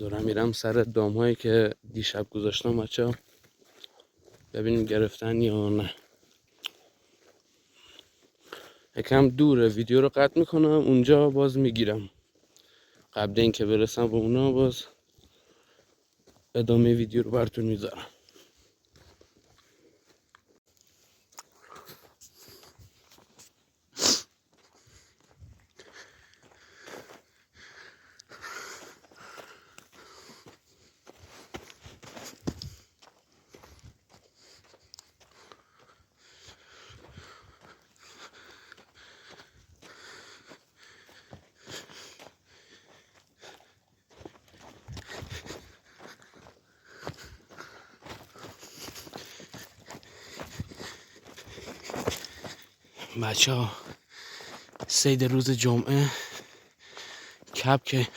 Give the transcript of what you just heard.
دارم میرم سر دامهایی که دیشب گذاشتم بچه، ببینیم گرفتن یا نه. یکم دوره، ویدیو رو قطع میکنم اونجا باز میگیرم، قبل اینکه برسم به اونا باز ادامه ویدیو رو براتون میذارم. بچه ها صید روز جمعه، کپک